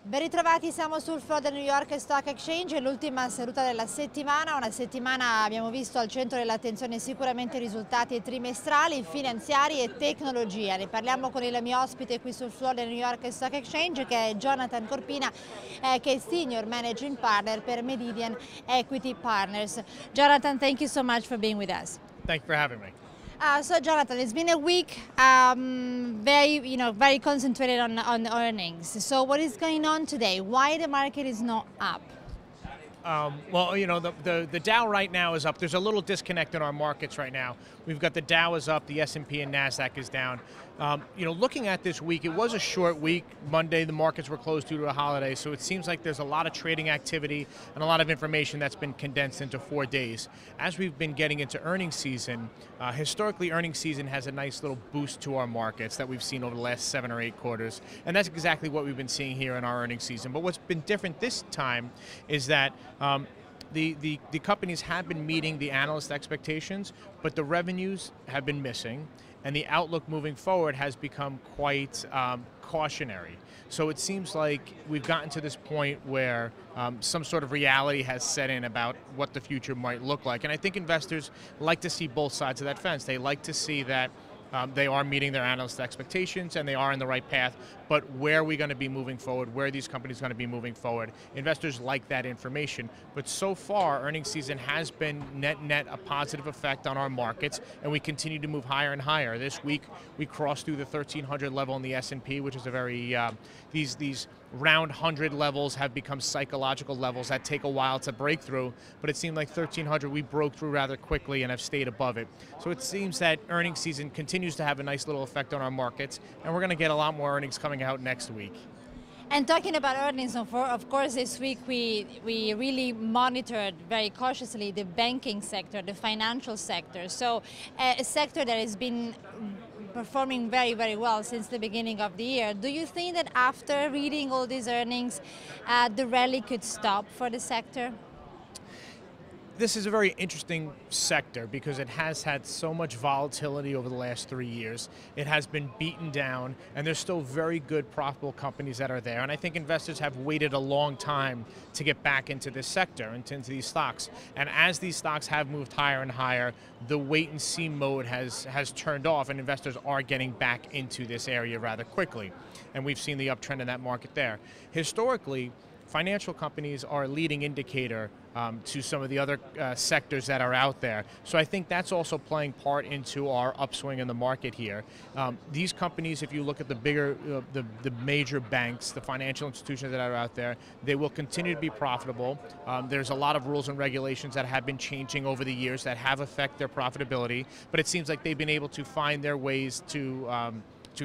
Ben ritrovati, siamo sul floor del New York Stock Exchange, l'ultima seduta della settimana, una settimana abbiamo visto al centro dell'attenzione sicuramente i risultati trimestrali, finanziari e tecnologia. Ne parliamo con il mio ospite qui sul floor del New York Stock Exchange che è Jonathan Corpina, che è Senior Managing Partner per Meridian Equity Partners. Jonathan, thank you so much for being with us. Thank you for having me. So Jonathan, it's been a week very concentrated on earnings. So what is going on today? Why the market is not up? Well, you know, the Dow right now is up. There's a little disconnect in our markets right now. We've got the Dow is up, the S&P and NASDAQ is down. Looking at this week, it was a short week. Monday, the markets were closed due to a holiday, so it seems like there's a lot of trading activity and a lot of information that's been condensed into 4 days. As we've been getting into earnings season, historically earnings season has a nice little boost to our markets that we've seen over the last 7 or 8 quarters, and that's exactly what we've been seeing here in our earnings season. But what's been different this time is that the companies have been meeting the analyst expectations, but the revenues have been missing, and the outlook moving forward has become quite cautionary. So it seems like we've gotten to this point where some sort of reality has set in about what the future might look like. And I think investors like to see both sides of that fence. They like to see that they are meeting their analyst expectations and they are in the right path, but where are we going to be moving forward? Where are these companies going to be moving forward? Investors like that information, but so far earnings season has been net a positive effect on our markets, and we continue to move higher and higher. This week we crossed through the 1300 level in the S&P, which is a very, these round 100 levels have become psychological levels that take a while to break through, but it seemed like 1300 we broke through rather quickly and have stayed above it. So it seems that earnings season continues to have a nice little effect on our markets, and we're going to get a lot more earnings coming out next week. And talking about earnings, of course, this week we really monitored very cautiously the banking sector, the financial sector. So a sector that has been performing very, very well since the beginning of the year. Do you think that after reading all these earnings, the rally could stop for the sector? This is a very interesting sector because it has had so much volatility over the last 3 years. It has been beaten down, and there's still very good profitable companies that are there. And I think investors have waited a long time to get back into this sector and into these stocks. And as these stocks have moved higher and higher, the wait and see mode has turned off, and investors are getting back into this area rather quickly. And we've seen the uptrend in that market there. Historically, financial companies are a leading indicator to some of the other sectors that are out there. So I think that's also playing part into our upswing in the market here. These companies, if you look at the bigger, the major banks, the financial institutions that are out there, they will continue to be profitable. There's a lot of rules and regulations that have been changing over the years that have affected their profitability, but it seems like they've been able to find their ways to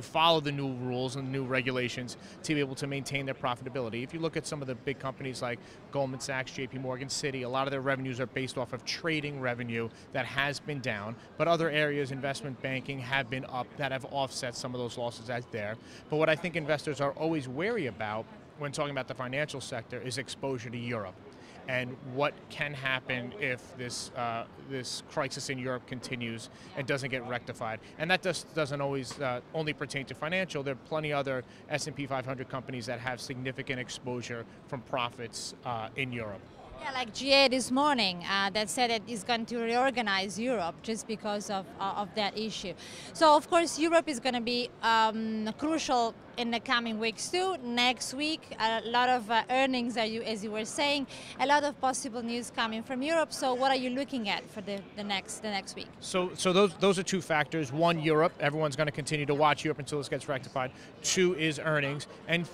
follow the new rules and new regulations to be able to maintain their profitability. If you look at some of the big companies like Goldman Sachs, JP Morgan, Citi, a lot of their revenues are based off of trading revenue that has been down, but other areas, investment banking, have been up that have offset some of those losses out there. But what I think investors are always wary about when talking about the financial sector is exposure to Europe, and what can happen if this crisis in Europe continues and doesn't get rectified. And that just doesn't always only pertain to financial. There are plenty other S&P 500 companies that have significant exposure from profits in Europe. Yeah, like GA this morning that said that it's going to reorganize Europe just because of that issue. So of course Europe is going to be crucial in the coming weeks too. Next week, a lot of earnings, as you were saying, a lot of possible news coming from Europe. So what are you looking at for the next week? So those are two factors. One, Europe. Everyone's going to continue to watch Europe until this gets rectified. Two is earnings. And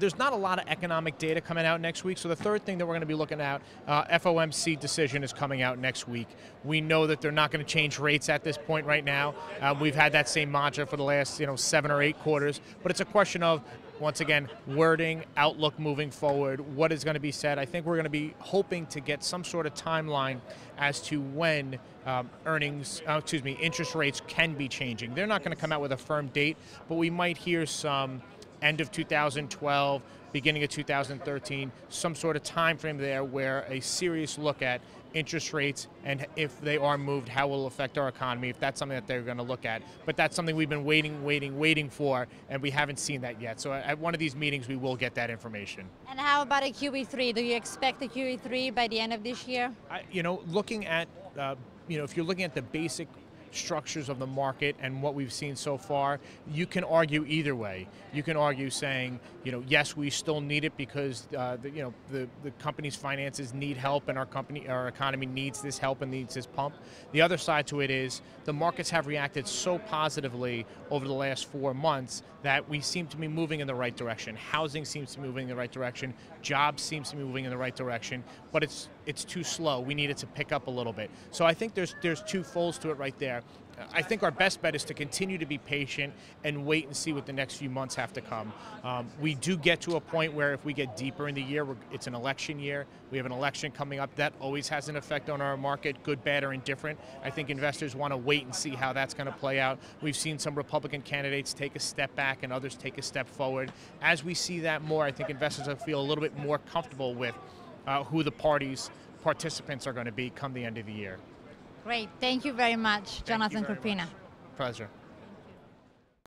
there's not a lot of economic data coming out next week. So the third thing that we're going to be looking at, FOMC decision is coming out next week. We know that they're not going to change rates at this point right now. We've had that same mantra for the last 7 or 8 quarters, but it's a question of, once again, wording, outlook moving forward, what is going to be said. I think we're going to be hoping to get some sort of timeline as to when interest rates can be changing. They're not going to come out with a firm date, but we might hear some end of 2012, beginning of 2013, some sort of time frame there where a serious look at interest rates and if they are moved, how it will affect our economy, if that's something that they're going to look at. But that's something we've been waiting for, and we haven't seen that yet. So at one of these meetings, we will get that information. And how about a QE3? Do you expect a QE3 by the end of this year? Looking at, if you're looking at the basic structures of the market and what we've seen so far, you can argue either way. You can argue saying, yes, we still need it because the company's finances need help and our economy needs this help and needs this pump. The other side to it is the markets have reacted so positively over the last 4 months that we seem to be moving in the right direction. Housing seems to be moving in the right direction. Jobs seems to be moving in the right direction, but it's too slow. We need it to pick up a little bit. So I think there's two folds to it right there. I think our best bet is to continue to be patient and wait and see what the next few months have to come. We do get to a point where if we get deeper in the year, it's an election year. We have an election coming up. That always has an effect on our market, good, bad, or indifferent. I think investors want to wait and see how that's going to play out. We've seen some Republican candidates take a step back and others take a step forward. As we see that more, I think investors will feel a little bit more comfortable with who the participants are going to be come the end of the year. Great. Thank you very much, Jonathan Corpina. Pleasure.